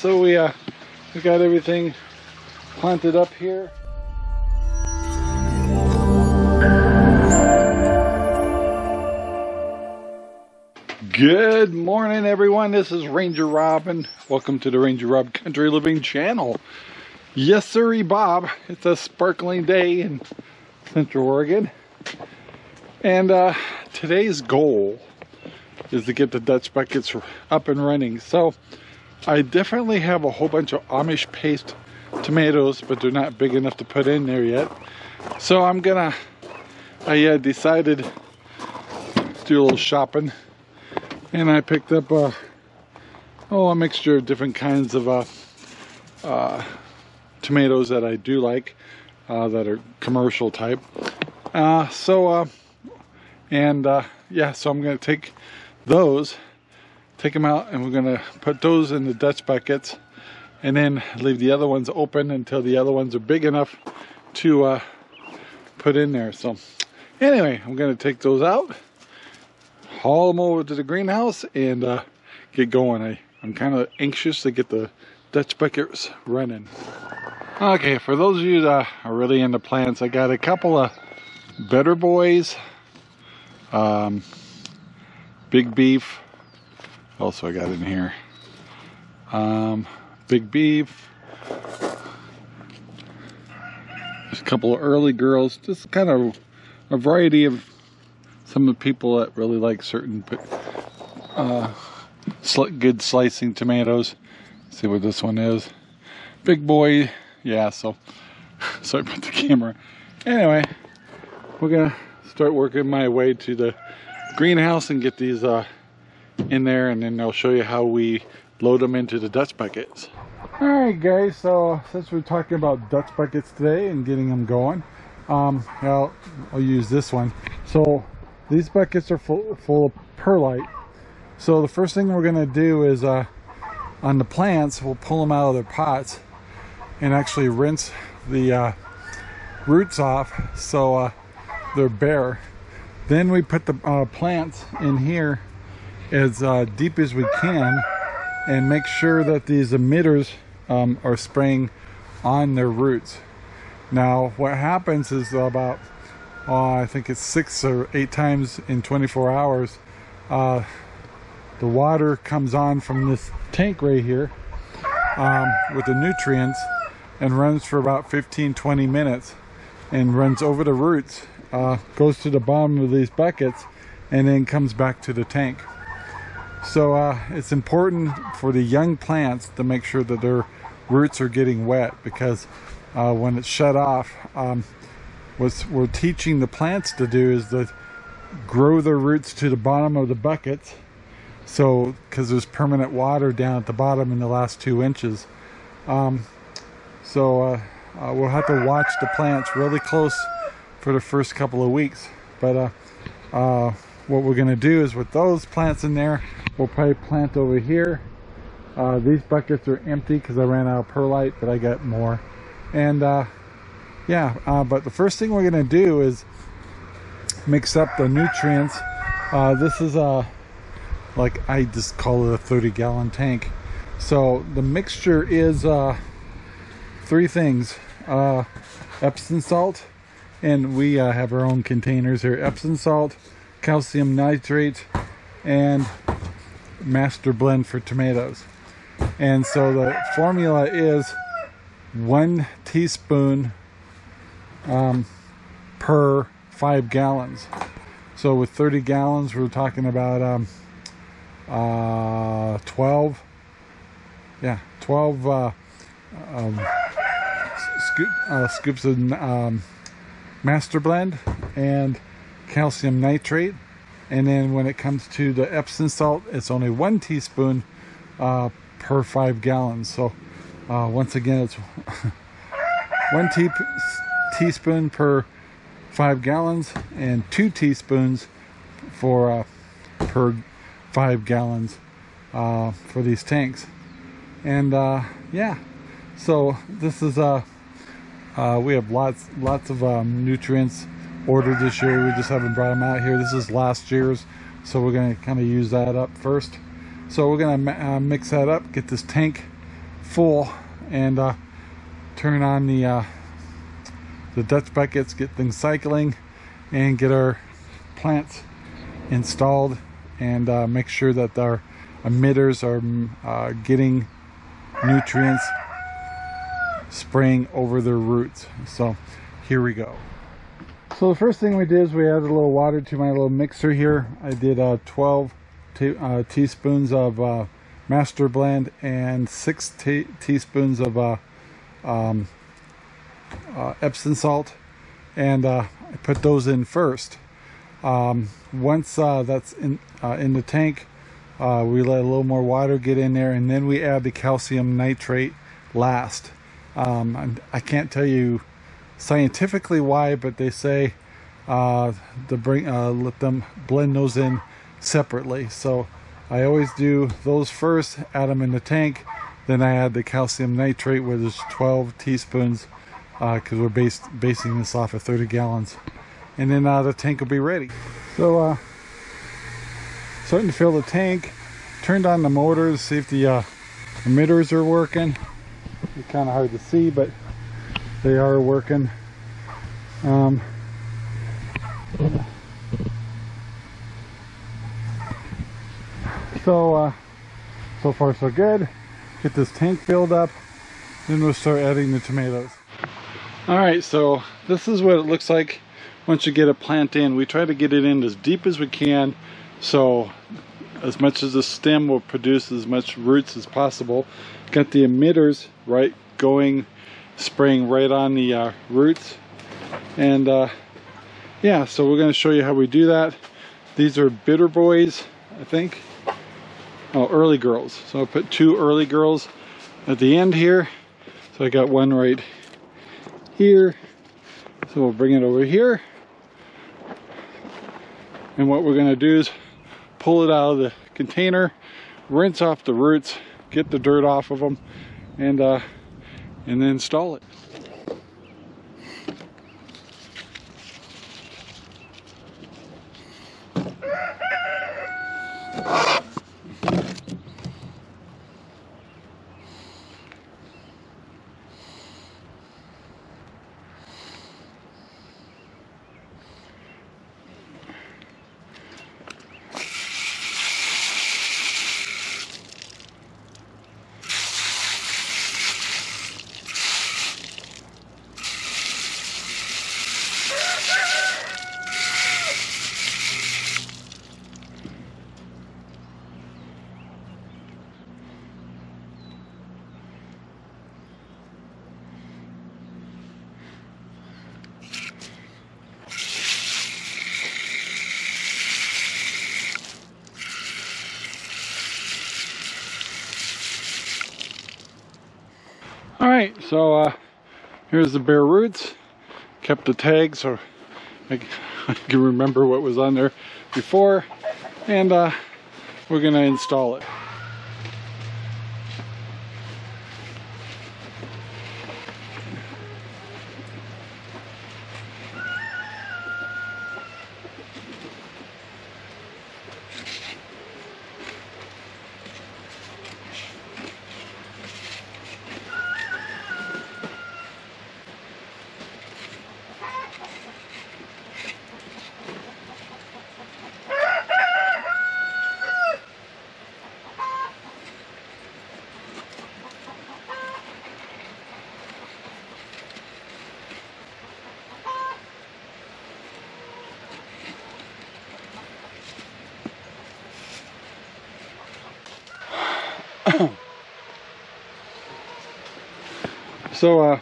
So we got everything planted up here. Good morning, everyone. This is Ranger Rob, and welcome to the Ranger Rob Country Living channel. Yes, sirree, Bob. It's a sparkling day in Central Oregon, and today's goal is to get the Dutch buckets up and running. So I definitely have a whole bunch of Amish paste tomatoes, but they're not big enough to put in there yet. So I decided to do a little shopping, and I picked up a mixture of different kinds of tomatoes that I do like, that are commercial type. So I'm gonna take those, take them out, and we're gonna put those in the Dutch buckets, and then leave the other ones open until the other ones are big enough to put in there. So anyway, I'm gonna take those out, haul them over to the greenhouse, and get going. I'm kind of anxious to get the Dutch buckets running. Okay, for those of you that are really into plants, I got a couple of Better Boys, Big Beef. Also, I got in here Big Beef. There's a couple of Early Girls. Just kind of a variety of some of the people that really like certain good slicing tomatoes. Let's see what this one is. Big Boy. Yeah. So sorry about the camera. Anyway, we're gonna start working my way to the greenhouse and get these in there, and then I'll show you how we load them into the Dutch buckets. Alright guys, so since we're talking about Dutch buckets today and getting them going, I'll use this one. So these buckets are full of perlite. So the first thing we're gonna do is on the plants, we'll pull them out of their pots and actually rinse the roots off so they're bare. Then we put the plants in here as deep as we can and make sure that these emitters are spraying on their roots. Now what happens is about I think it's 6 or 8 times in 24 hours the water comes on from this tank right here with the nutrients and runs for about 15-20 minutes and runs over the roots, goes to the bottom of these buckets, and then comes back to the tank. So it's important for the young plants to make sure that their roots are getting wet, because when it's shut off, what we're teaching the plants to do is to grow their roots to the bottom of the buckets, so because there's permanent water down at the bottom in the last 2 inches. We'll have to watch the plants really close for the first couple of weeks. But what we're going to do is, with those plants in there, we'll probably plant over here. These buckets are empty because I ran out of perlite, but I got more. And but the first thing we're going to do is mix up the nutrients. This is like, I just call it a 30-gallon tank. So the mixture is 3 things: Epsom salt, and we have our own containers here. Epsom salt, calcium nitrate, and master blend for tomatoes. And so the formula is 1 teaspoon per 5 gallons. So with 30 gallons, we're talking about 12 scoops of master blend and calcium nitrate. And then when it comes to the Epsom salt, it's only 1 teaspoon per 5 gallons. So once again, it's 1 teaspoon per 5 gallons and 2 teaspoons for per 5 gallons for these tanks. And so this is we have lots of nutrients ordered this year. We just haven't brought them out here. This is last year's, so we're going to kind of use that up first. So we're going to mix that up, get this tank full, and turn on the Dutch buckets, get things cycling, and get our plants installed, and make sure that our emitters are getting nutrients spraying over their roots. So here we go. So the first thing we did is we added a little water to my little mixer here. I did 12 teaspoons of master blend and 6 teaspoons of Epsom salt, and I put those in first. Once that's in the tank, we let a little more water get in there, and then we add the calcium nitrate last. I can't tell you scientifically why, but they say let them blend those in separately. So I always do those first, add them in the tank, then I add the calcium nitrate, which is 12 teaspoons, because we're basing this off of 30 gallons, and then the tank will be ready. So starting to fill the tank, turned on the motor to see if the emitters are working. It's kind of hard to see, but they are working. So far so good. Get this tank filled up, then we'll start adding the tomatoes. Alright, so this is what it looks like once you get a plant in. We try to get it in as deep as we can, so as much as the stem will produce as much roots as possible. Got the emitters right going, spraying right on the roots, and yeah, so we're going to show you how we do that. These are bitter boys, I think. Oh, early girls. So I put 2 early girls at the end here. So I got one right here. So we'll bring it over here. And what we're going to do is pull it out of the container, rinse off the roots, get the dirt off of them, and then install it. Alright, so here's the bare roots. Kept the tag so I can remember what was on there before, and we're going to install it. So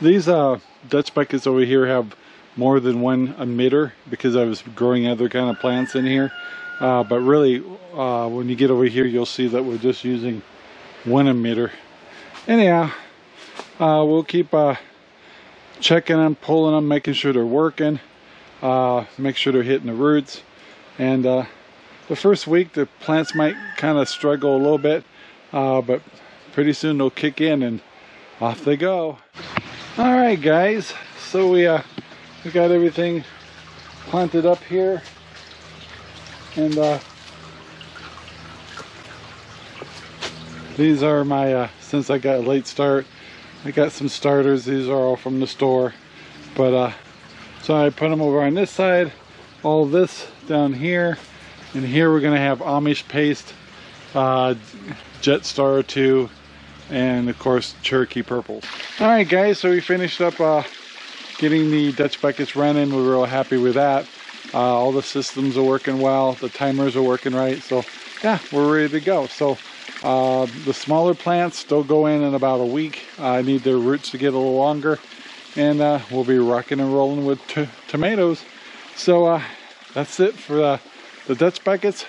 these Dutch buckets over here have more than one emitter because I was growing other kind of plants in here, but really when you get over here you'll see that we're just using one emitter. Anyhow, we'll keep checking them, pulling them, making sure they're working, make sure they're hitting the roots, and the first week the plants might kind of struggle a little bit, but pretty soon they'll kick in and off they go. Alright guys, so we got everything planted up here, and these are my since I got a late start. I got some starters. These are all from the store. But so I put them over on this side. All this down here. And here we're going to have Amish paste, Jet Star 2, and of course Cherokee purples. Alright guys, so we finished up getting the Dutch buckets running. We were real happy with that. All the systems are working well, the timers are working right, so yeah, we're ready to go. So the smaller plants, they'll go in about a week. I need their roots to get a little longer, and we'll be rocking and rolling with tomatoes. So that's it for the Dutch buckets.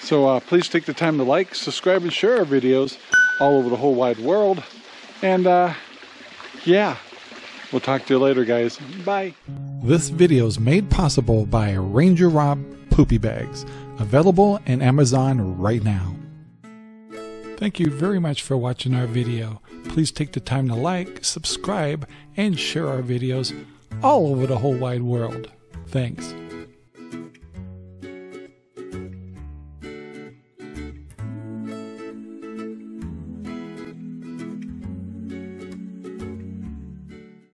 So please take the time to like, subscribe, and share our videos all over the whole wide world. And yeah, we'll talk to you later, guys. Bye. This video is made possible by RangerRob Poopy Bags, available in Amazon right now. Thank you very much for watching our video. Please take the time to like, subscribe, and share our videos all over the whole wide world. Thanks.